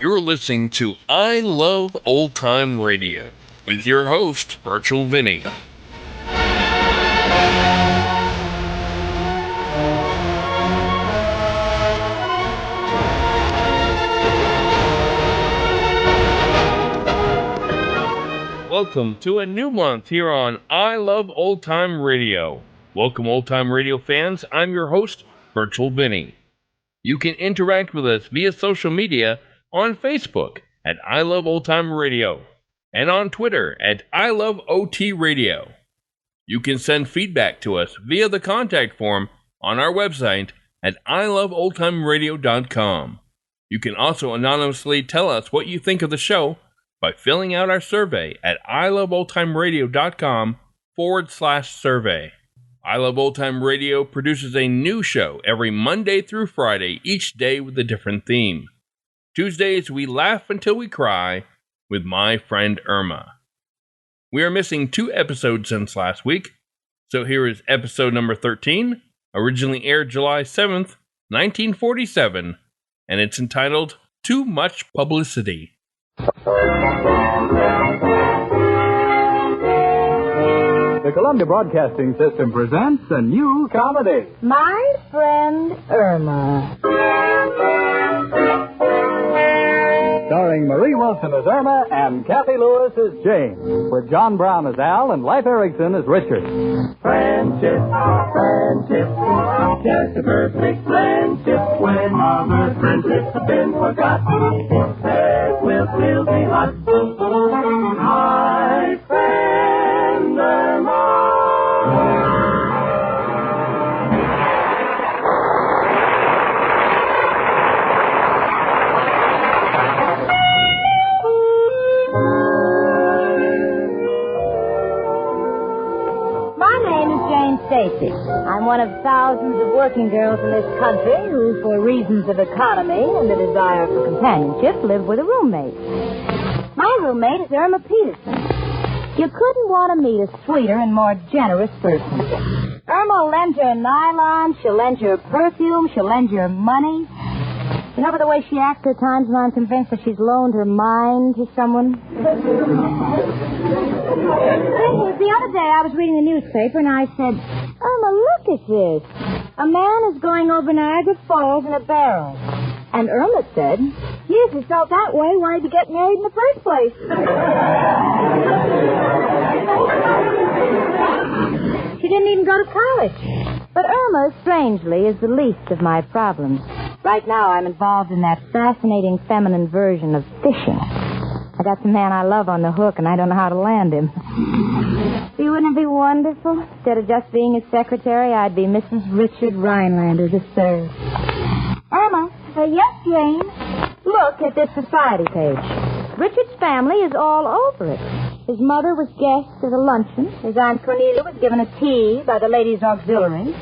You're listening to I Love Old Time Radio with your host, Virtual Vinny. Welcome to a new month here on I Love Old Time Radio. Welcome, Old Time Radio fans. I'm your host, Virtual Vinny. You can interact with us via social media on Facebook at I Love Old Time Radio and on Twitter at I Love OT Radio. You can send feedback to us via the contact form on our website at iloveoldtimeradio.com. You can also anonymously tell us what you think of the show by filling out our survey at iloveoldtimeradio.com/survey. I Love Old Time Radio produces a new show every Monday through Friday, each day with a different theme. Tuesdays, we laugh until we cry with my friend Irma. We are missing 2 episodes since last week, so here is episode number 13, originally aired July 7th, 1947, and it's entitled Too Much Publicity. The Columbia Broadcasting System presents a new comedy. My Friend Irma. Starring Marie Wilson as Irma and Kathy Lewis as Jane, with John Brown as Al and Leif Erikson as Richard. Friendship, friendship, just a perfect friendship. When other friendships have been forgot, theirs will still be hot. My friend Irma. Stacy. I'm one of thousands of working girls in this country who, for reasons of economy and a desire for companionship, live with a roommate. My roommate is Irma Peterson. You couldn't want to meet a sweeter and more generous person. Irma will lend you nylon, she'll lend you perfume, she'll lend you money. You know, by the way she acts at times when I'm convinced that she's loaned her mind to someone? The other day I was reading the newspaper and I said, Irma, look at this. A man is going over Niagara Falls in a barrel. And Irma said, if he felt that way, why did he get married in the first place? She didn't even go to college. But Irma, strangely, is the least of my problems. Right now I'm involved in that fascinating feminine version of fishing. I got the man I love on the hook, and I don't know how to land him. See, wouldn't it be wonderful? Instead of just being his secretary, I'd be Mrs. Richard Rhinelander III. Irma. Yes, Jane? Look at this society page. Richard's family is all over it. His mother was guest at a luncheon. His Aunt Cornelia was given a tea by the Ladies' Auxiliary.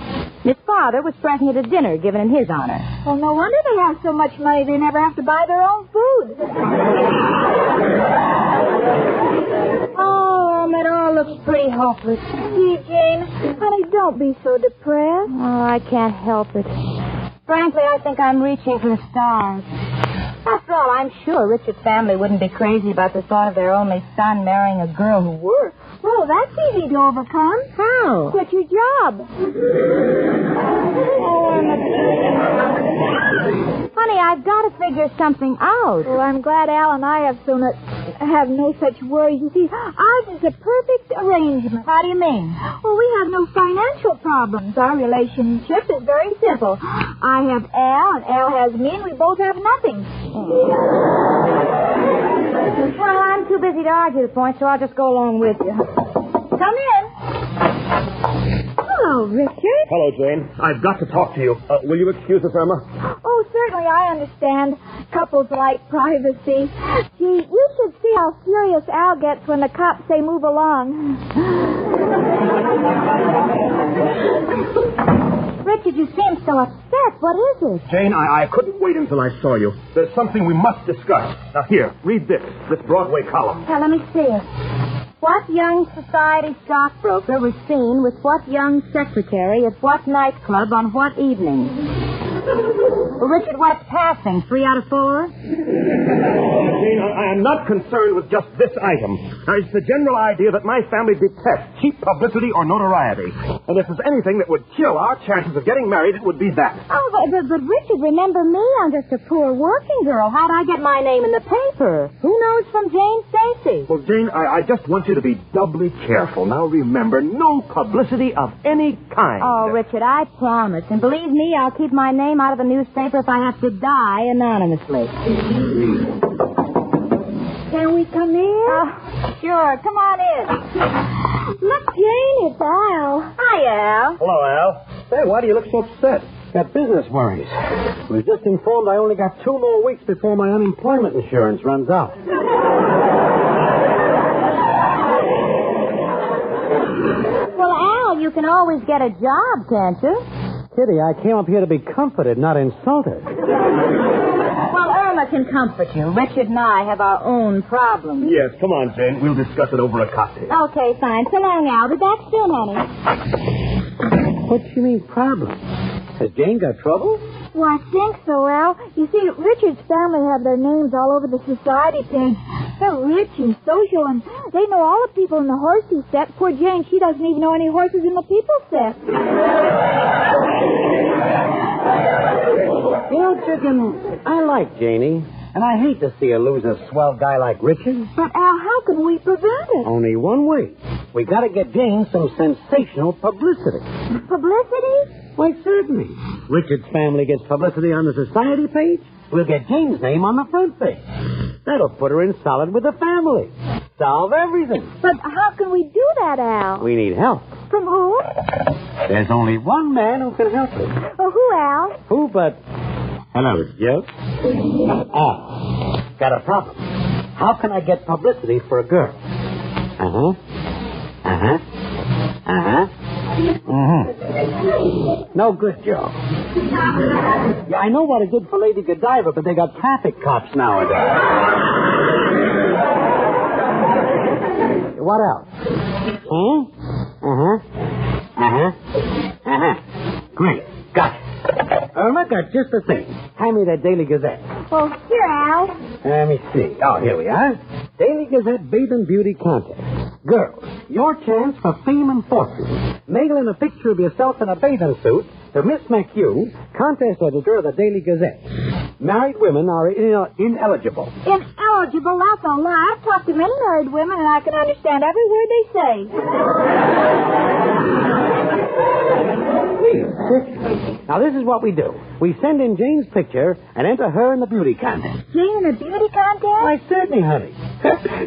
His father was present at a dinner given in his honor. Well, no wonder they have so much money they never have to buy their own food. Oh, it all looks pretty hopeless. Gee, Jane, honey, don't be so depressed. Oh, I can't help it. Frankly, I think I'm reaching for the stars. After all, I'm sure Richard's family wouldn't be crazy about the thought of their only son marrying a girl who works. Well, that's easy to overcome. How? Quit your job. Honey, I've got to figure something out. Well, I'm glad Al and I have no such worries. You see, ours is a perfect arrangement. How do you mean? Well, we have no financial problems. Our relationship is very simple. I have Al, and Al has me, and we both have nothing. Well, I'm too busy to argue the point, so I'll just go along with you. Come in. Hello, Richard. Hello, Jane. I've got to talk to you. Will you excuse us, Irma? Oh, certainly, I understand. Couples like privacy. Gee, you should see how furious Al gets when the cops say move along. Richard, you seem so upset. What is it? Jane, I couldn't wait until I saw you. There's something we must discuss. Now, here, read this Broadway column. Now, let me see it. What young society stockbroker was seen with what young secretary at what nightclub on what evening? Well, Richard, what's passing? 3 out of 4? Jane, I am not concerned with just this item. It's the general idea that my family detests cheap publicity or notoriety. And if there's anything that would kill our chances of getting married, it would be that. Oh, but Richard, remember me? I'm just a poor working girl. How'd I get my name in the paper? Who knows from Jane Stacy? Well, Jane, I just want you to be doubly careful. Now, remember, no publicity of any kind. Oh, Richard, I promise. And believe me, I'll keep my name out of the newspaper if I have to die anonymously. Can we come in? Sure. Come on in. Look, Jane, it's Al. Hi, Al. Hello, Al. Say, why do you look so upset? Got business worries. I was just informed I only got 2 more weeks before my unemployment insurance runs out. Well, Al, you can always get a job, can't you? Kitty, I came up here to be comforted, not insulted. Well, Irma can comfort you. Richard and I have our own problems. Yes, come on, Jane. We'll discuss it over a cocktail. Okay, fine. So long, Al. Be back soon, honey. What do you mean, problem? Has Jane got trouble? Well, I think so, Al. You see, Richard's family have their names all over the society page. They're rich and social, and they know all the people in the horsey set. Poor Jane, she doesn't even know any horses in the people set. You know, Chicken, I like Janie, and I hate to see her lose a swell guy like Richard. But, Al, how can we prevent it? Only one way. We got to get Jane some sensational publicity. Publicity? Why, certainly. Richard's family gets publicity on the society page. We'll get Jane's name on the front page. That'll put her in solid with the family. Solve everything. But how can we do that, Al? We need help. From who? There's only one man who can help us. Oh, who, Al? Who but... Hello, Joe. Got a problem. How can I get publicity for a girl? No good, Joe. Yeah, I know what I did for Lady Godiva, but they got traffic cops nowadays. What else? Great. Got it. Irma got just the thing. Hand me that Daily Gazette. Oh, here, Al. Let me see. Oh, here we are. Daily Gazette Bathing Beauty Contest. Girls, your chance for fame and fortune. Mail in a picture of yourself in a bathing suit to Miss McHugh, contest editor of the Daily Gazette. Married women are ineligible. Ineligible? That's a lie. I've talked to many married women, and I can understand every word they say. Now, this is what we do. We send in Jane's picture and enter her in the beauty contest. Jane in a beauty contest? Why, certainly, honey.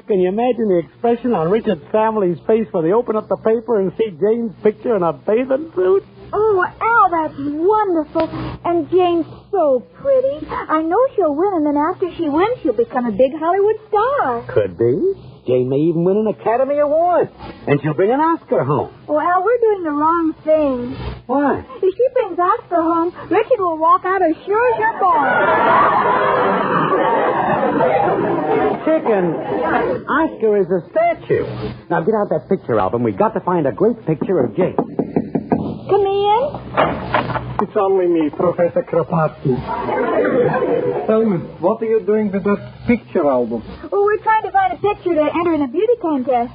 Can you imagine the expression on Richard's family's face when they open up the paper and see Jane's picture in a bathing suit? Oh, Al, that's wonderful. And Jane's so pretty. I know she'll win, and then after she wins, she'll become a big Hollywood star. Could be. Jane may even win an Academy Award. And she'll bring an Oscar home. Well, Al, we're doing the wrong thing. Why? If she brings Oscar home, Richard will walk out as sure as you're born. Chicken, Oscar is a statue. Now get out that picture album. We've got to find a great picture of Jane. Come in. It's only me, Professor Kropotkin. Tell me, what are you doing with that picture album? Oh, we're trying to find a picture to enter in a beauty contest.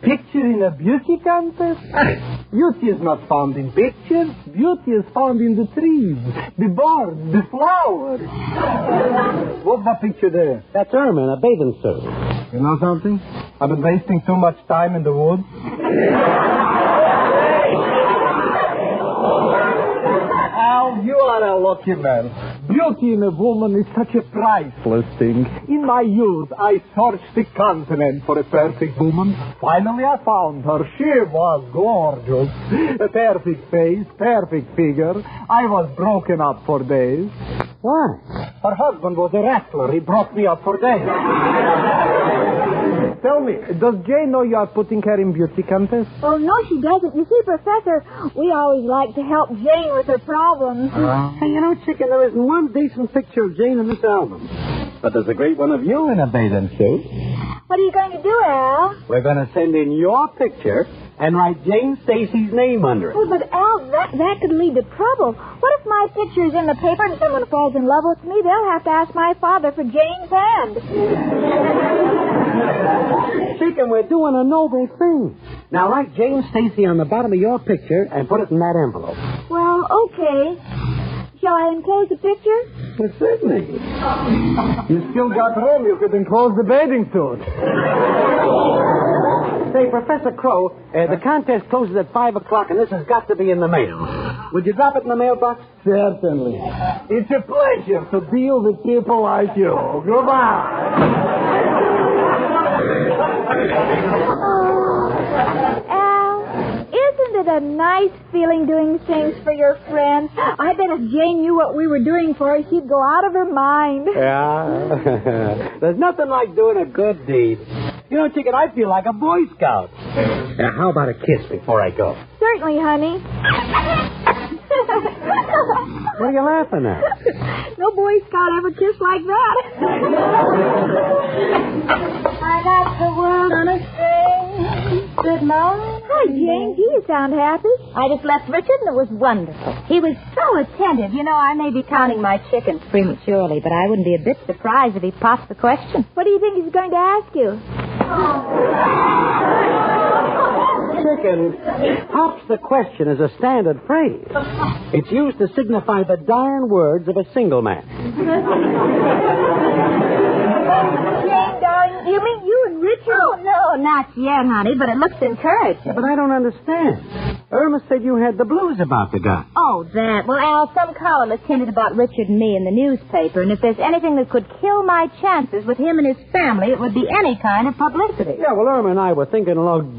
Picture in a beauty contest? Beauty is not found in pictures. Beauty is found in the trees, the birds, the flowers. What's that picture there? That's Irma in a bathing suit. You know something? I've been wasting too much time in the woods. Al, you are a lucky man. Beauty in a woman is such a priceless thing. In my youth, I searched the continent for a perfect woman. Finally, I found her. She was gorgeous. A perfect face, perfect figure. I was broken up for days. Why? Her husband was a wrestler. He broke me up for days. Tell me, does Jane know you are putting her in beauty contest? Oh, no, she doesn't. You see, Professor, we always like to help Jane with her problems. Hey, you know, Chicken, there isn't one decent picture of Jane in this album. But there's a great one of you in a bathing suit. What are you going to do, Al? We're going to send in your picture and write Jane Stacy's name under it. Oh, but Al, that could lead to trouble. What if my picture is in the paper and someone falls in love with me? They'll have to ask my father for Jane's hand. Chicken, we're doing a noble thing. Now write Jane Stacy on the bottom of your picture and put it in that envelope. Well, okay. Shall I enclose the picture? Well, certainly. You still got room. You could enclose the bathing suit. Say, Professor Crow, the contest closes at 5 o'clock, and this has got to be in the mail. Would you drop it in the mailbox? Certainly. It's a pleasure to deal with people like you. Goodbye. Al, isn't it a nice feeling doing things for your friends? I bet if Jane knew what we were doing for her, she'd go out of her mind. Yeah. There's nothing like doing a good deed. You know, Chicken, I feel like a Boy Scout. Now, how about a kiss before I go? Certainly, honey. What are you laughing at? No Boy Scout ever kissed like that. I got the world on a string. Good morning. Hi, Jane. Do you sound happy? I just left Richard, and it was wonderful. He was so attentive. You know, I may be counting my chickens prematurely, but I wouldn't be a bit surprised if he popped the question. What do you think he's going to ask you? Chicken, pops the question is a standard phrase. It's used to signify the dying words of a single man. Jane, darling, you mean you and Richard? Oh, no, not yet, honey, but it looks encouraging. But I don't understand. Irma said you had the blues about the guy. Oh, that. Well, Al, some columnist hinted about Richard and me in the newspaper, and if there's anything that could kill my chances with him and his family, it would be any kind of publicity. Yeah, well, Irma and I were thinking along...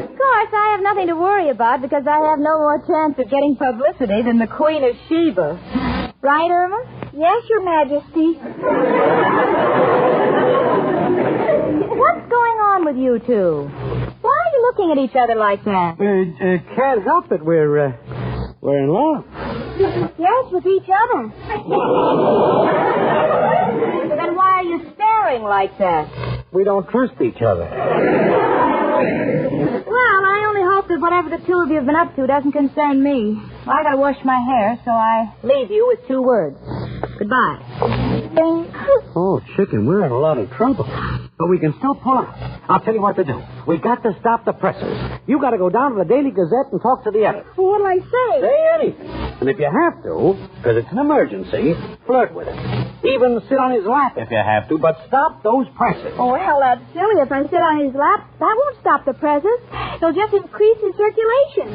Of course, I have nothing to worry about because I have no more chance of getting publicity than the Queen of Sheba. Right, Irma? Yes, Your Majesty. What's going on with you two? Why are you looking at each other like that? Can't help it. We're in love. Yes, with each other. Then why are you staring like that? We don't trust each other. Well, I only hope that whatever the two of you have been up to doesn't concern me. I gotta wash my hair, so I leave you with 2 words. Goodbye. Oh, Chicken, we're in a lot of trouble. But we can still pull out. I'll tell you what to do. We've got to stop the pressers. You got to go down to the Daily Gazette and talk to the editor. Well, what'll I say? Say anything. And if you have to, because it's an emergency, flirt with him. Even sit on his lap if you have to, but stop those pressers. Oh, well, that's silly. If I sit on his lap, that won't stop the presses. It'll just increase his circulation.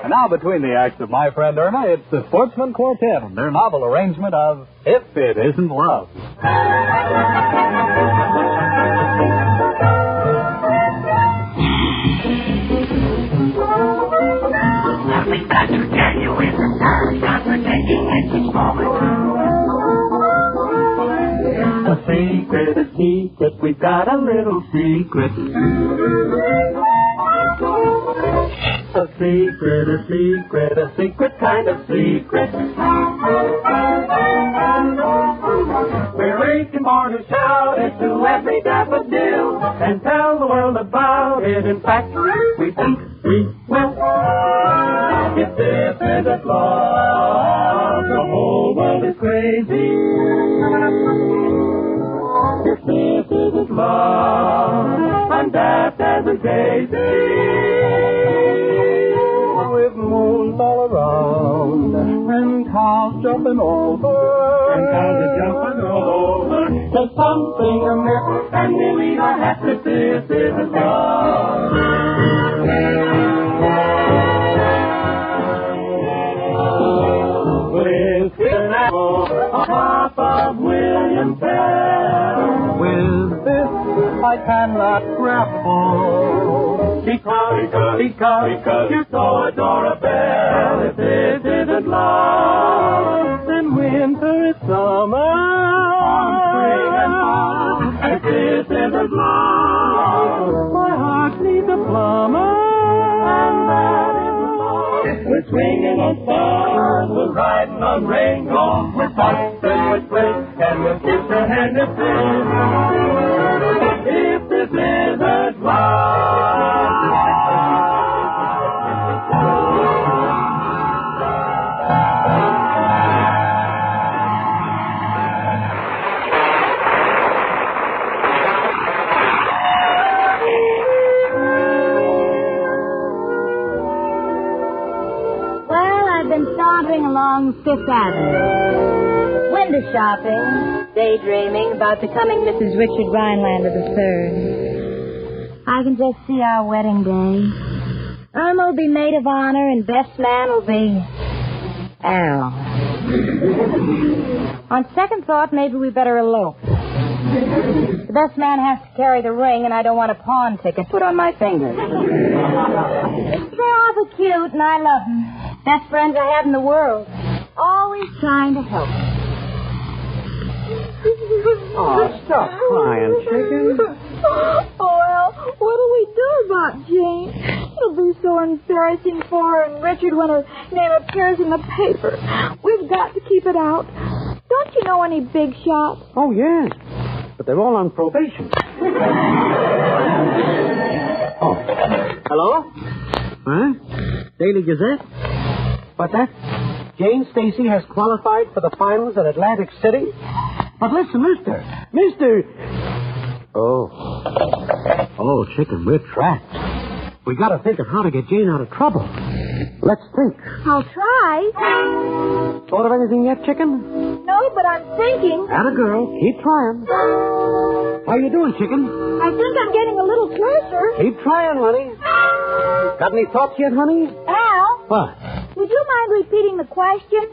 And now, between the acts of my friend Irma, it's the Sportsman Quartet and their novel arrangement of If It Isn't Love. We've got to tell you in the first conversation at this moment. A secret, we've got a little secret. A secret kind of secret. We're aching more to shout it to every daffodil and tell the world about it. In fact, we think we will. If this isn't love, the whole world is crazy. If this isn't love, I'm daft as a daisy. With moons all around and cows jumping over. There's something amiss, and nearly I have to this isn't love. With an apple on top of William Bell. With this I cannot grapple. Because you're so adorable. If this isn't love, then winter is summer. Spring and fall. If this isn't love, my heart needs a plumber. And swinging on stars, we're riding on rainbows, we're busting with bliss, and we'll kiss a hand if this blizzard sauntering along Fifth Avenue, window shopping, daydreaming about becoming Mrs. Richard Rhinelander III. I can just see our wedding day. Irma will be maid of honor, and best man will be Al. On second thought, maybe we better elope. The best man has to carry the ring, and I don't want a pawn ticket put on my finger. They're awful cute, and I love them. Best friends I have in the world. Always trying to help. Oh, stop crying, chicken. Oh, Al, what do we do about Jane? It'll be so embarrassing for her and Richard when her name appears in the paper. We've got to keep it out. Don't you know any big shots? Oh, yes. But they're all on probation. Oh. Hello? Huh? Daily Gazette? What's that? Jane Stacy has qualified for the finals at Atlantic City? But listen, Mister... Oh, chicken, we're trapped. We gotta think of how to get Jane out of trouble. Let's think. I'll try. Thought of anything yet, chicken? No, but I'm thinking. Atta girl, keep trying. How you doing, chicken? I think I'm getting a little closer. Keep trying, honey. Got any thoughts yet, honey? Al? What? Would you mind repeating the question?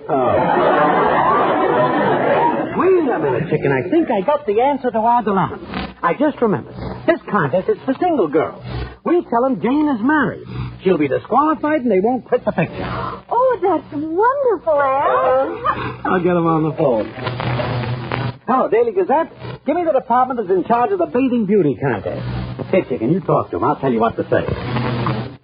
Wait a minute, chicken. I think I got the answer to our dilemma. I just remembered. This contest is for single girls. We'll tell them Jane is married. She'll be disqualified and they won't print the picture. Oh, that's wonderful, Al. I'll get him on the phone. Hello, Daily Gazette. Give me the department that's in charge of the bathing beauty contest. Hey, chicken, you talk to him. I'll tell you what to say.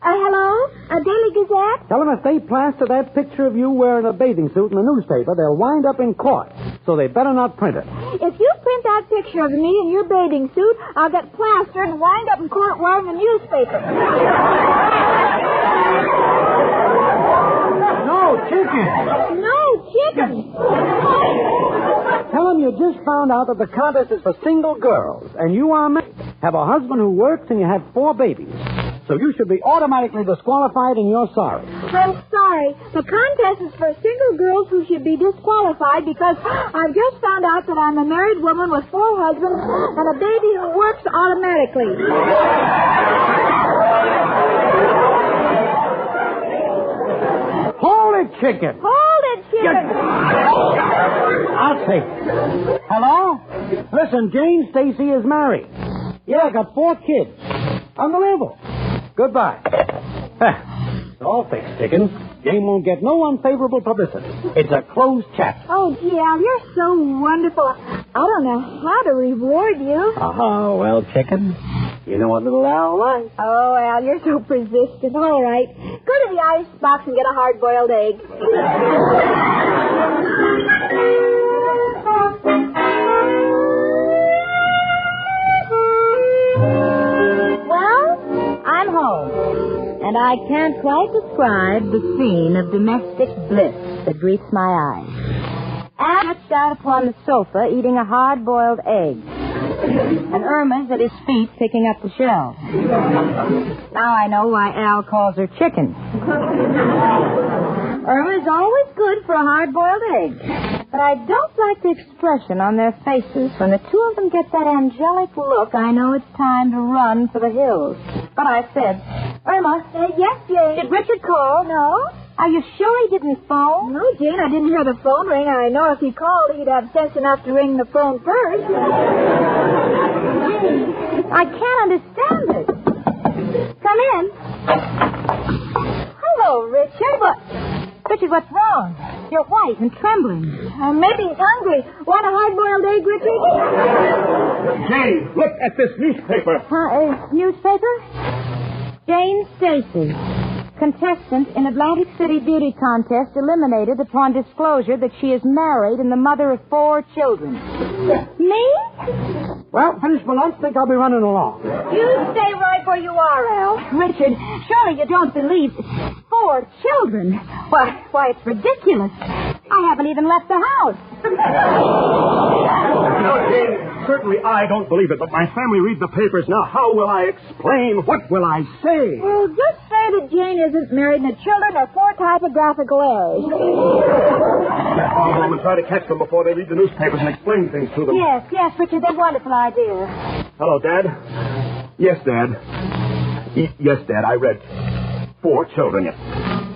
Hello? Daily Gazette? Tell them if they plaster that picture of you wearing a bathing suit in the newspaper, they'll wind up in court. So they better not print it. If you print that picture of me in your bathing suit, I'll get plastered and wind up in court wearing a newspaper. No, chicken. No, chicken. Tell them you just found out that the contest is for single girls, and you are married, have a husband who works, and you have 4 babies. So you should be automatically disqualified, and you're sorry. I'm sorry. The contest is for single girls who should be disqualified because I've just found out that I'm a married woman with 4 husbands and a baby who works automatically. Hold it, chicken. Hold it, chicken. I'll take it. Hello? Listen, Jane Stacy is married. Yeah, got 4 kids. Unbelievable. Goodbye. It's all fixed, chicken. Jane won't get no unfavorable publicity. It's a closed chapter. Oh, gee, Al, you're so wonderful. I don't know how to reward you. Oh, well, chicken, you know what little Al likes. Oh, Al, you're so persistent. All right. Go to the ice box and get a hard-boiled egg. I'm home, and I can't quite describe the scene of domestic bliss that greets my eyes. Al stretched out upon the sofa eating a hard-boiled egg, and Irma's at his feet picking up the shell. Now I know why Al calls her chicken. Irma's always good for a hard-boiled egg, but I don't like the expression on their faces. When the 2 of them get that angelic look, I know it's time to run for the hills. But I said, Irma. Yes, Jane? Did Richard call? No. Are you sure he didn't phone? No, Jane, I didn't hear the phone ring. I know if he called, he'd have sense enough to ring the phone first. I can't understand it. Come in. Hello, Richard. Richard, what's wrong? You're white and trembling. Maybe he's hungry. Want a hard-boiled egg, Richard? Jane, look at this newspaper. Newspaper? Jane Stacy. Contestant in Atlantic City beauty contest eliminated upon disclosure that she is married and the mother of 4 children. Me? Well, finish my lunch. Think I'll be running along. You stay right where you are, Al. Richard, surely you don't believe 4 children. Why, it's ridiculous. I haven't even left the house. No, Jane, certainly I don't believe it, but my family read the papers. Now, how will I explain? What will I say? Well, just say that Jane isn't married and the children are 4 typographical errors. I'll go home and try to catch them before they read the newspapers and explain things to them. Yes, Richard, that's a wonderful idea. Hello, Dad. Yes, Dad. Yes, Dad, I read 4 children.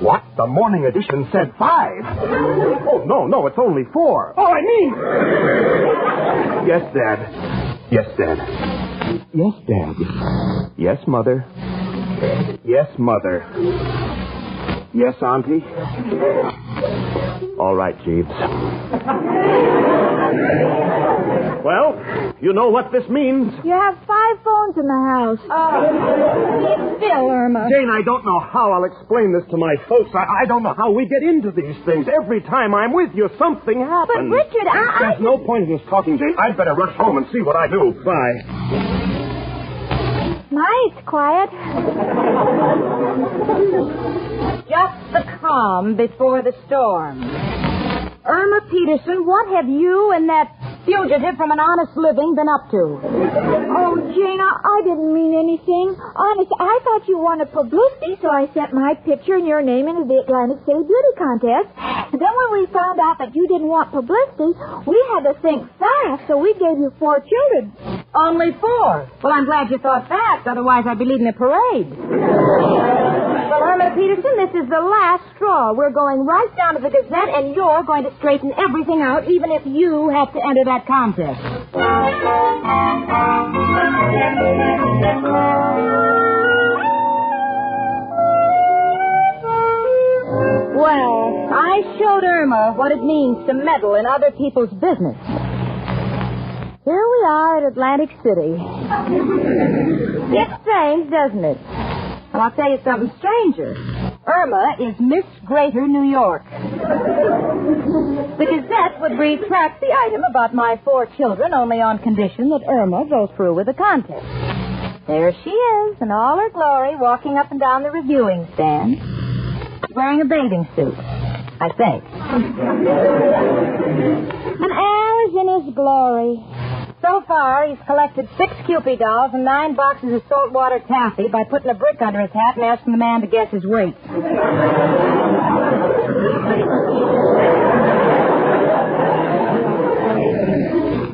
What? The morning edition said 5. Oh, no, it's only 4. Oh, I mean... Yes, Dad. Yes, Dad. Yes, Dad. Yes, Mother. Yes, Mother. Yes, Auntie. All right, Jeeves. Well, you know what this means. You have 5 phones in the house. Still, Irma. Jane, I don't know how I'll explain this to my folks. I don't know how we get into these things. Every time I'm with you, something happens. But, Richard, There's no point in this talking, Jane. I'd better rush home and see what I do. Bye. Nice, quiet. Just the calm before the storm. Irma Peterson, what have you and that fugitive from an honest living been up to? Oh, Jane, I didn't mean anything. Honest, I thought you wanted publicity, so I sent my picture and your name into the Atlantic City Beauty Contest. And then when we found out that you didn't want publicity, we had to think fast, so we gave you 4 children. Only 4? Well, I'm glad you thought fast, otherwise I'd be leading a parade. Well, Irma Peterson, this is the last straw. We're going right down to the Gazette, and you're going to straighten everything out, even if you have to enter that contest. Well, I showed Irma what it means to meddle in other people's business. Here we are at Atlantic City. It's strange, doesn't it? Well, I'll tell you something stranger. Irma is Miss Greater New York. The Gazette would retract the item about my 4 children only on condition that Irma goes through with the contest. There she is, in all her glory, walking up and down the reviewing stand. She's wearing a bathing suit, I think. And Al is in his glory. So far, he's collected 6 Kewpie dolls and 9 boxes of saltwater taffy by putting a brick under his hat and asking the man to guess his weight.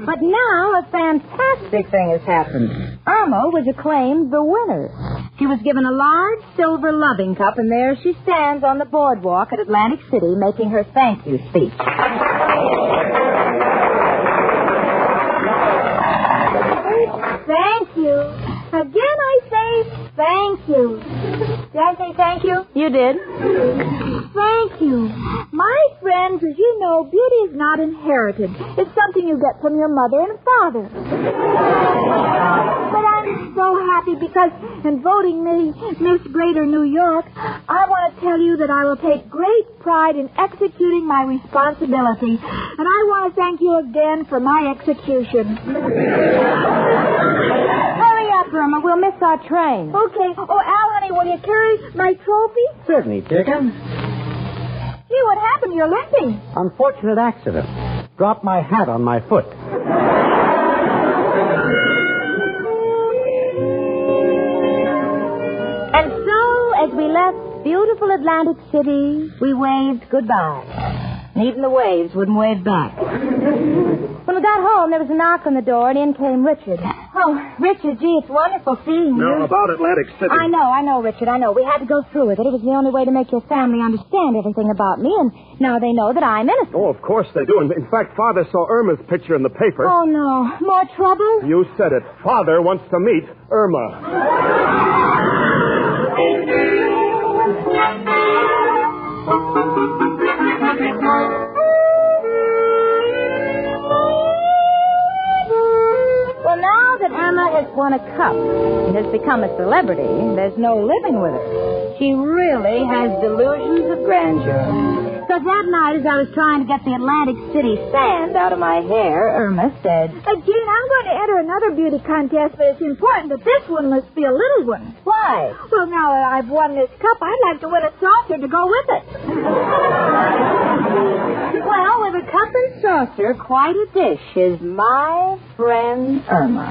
But now a fantastic thing has happened. Irma was acclaimed the winner. She was given a large silver loving cup, and there she stands on the boardwalk at Atlantic City making her thank you speech. Thank you. Again, I say thank you. Did I say thank you? You did. Thank you. My friends, as you know, beauty is not inherited. It's something you get from your mother and father. But I'm so happy because in voting me Miss Greater New York, I want to tell you that I will take great pride in executing my responsibility. And I want to thank you again for my execution. Hurry up, Irma. We'll miss our train. Okay. Oh, Al, honey, will you carry my trophy? Certainly, chicken. Gee, what happened? You're limping. Unfortunate accident. Dropped my hat on my foot. And so, as we left beautiful Atlantic City, we waved goodbye. And even the waves wouldn't wave back. When we got home, there was a knock on the door, and in came Richard. Oh, Richard, gee, it's wonderful seeing you. Now, about Atlantic City. I know, Richard, I know. We had to go through with it. It was the only way to make your family understand everything about me, and now they know that I'm innocent. Oh, of course they do. In fact, Father saw Irma's picture in the paper. Oh, no. More trouble? You said it. Father wants to meet Irma. Well, now that Irma has won a cup and has become a celebrity, there's no living with her. She really has delusions of grandeur. Because that night, as I was trying to get the Atlantic City sand out of my hair, Irma said, Jean, I'm going to enter another beauty contest, but it's important that this one must be a little one. Why? Well, now that I've won this cup, I'd like to win a saucer to go with it. Well, with a cup and saucer, quite a dish is my friend Irma.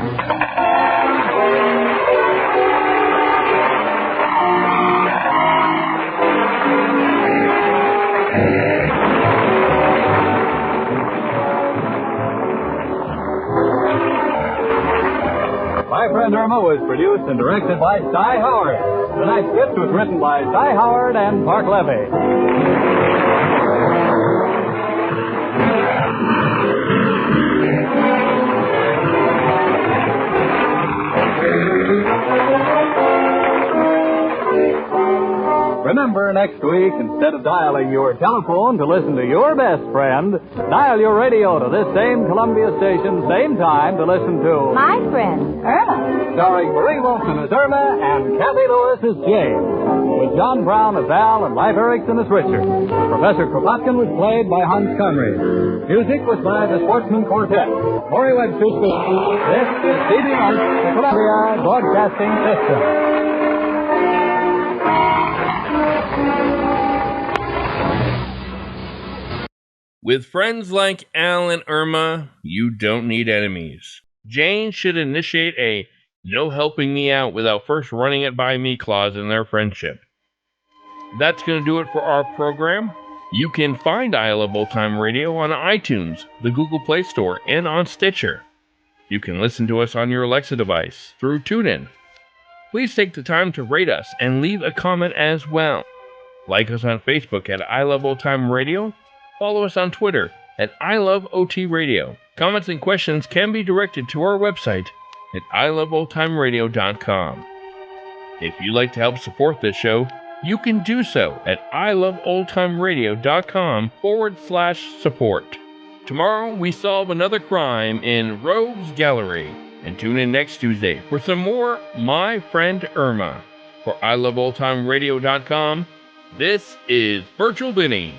My Friend Irma was produced and directed by Cy Howard. Tonight's script was written by Cy Howard and Park Levy. Remember, next week, instead of dialing your telephone to listen to your best friend, dial your radio to this same Columbia station, same time, to listen to My Friend Irma. Starring Marie Wilson as Irma and Kathy Lewis as Jane, with John Brown as Al and Life Erickson as Richard. Professor Kropotkin was played by Hans Conried. Music was by the Sportsman Quartet. Corey Webster speaking. This is CBS, the Columbia Broadcasting System. With friends like Al and Irma, you don't need enemies. Jane should initiate a no helping me out without first running it by me clause in their friendship. That's going to do it for our program. You can find I Love Old Time Radio on iTunes, the Google Play Store, and on Stitcher. You can listen to us on your Alexa device through TuneIn. Please take the time to rate us and leave a comment as well. Like us on Facebook at I Love Old Time Radio. Follow us on Twitter at I Love OT Radio. Comments and questions can be directed to our website at iloveoldtimeradio.com. If you'd like to help support this show, you can do so at iloveoldtimeradio.com/support. Tomorrow we solve another crime in Rogues Gallery. And tune in next Tuesday for some more My Friend Irma. For iloveoldtimeradio.com, this is Virtual Vinny.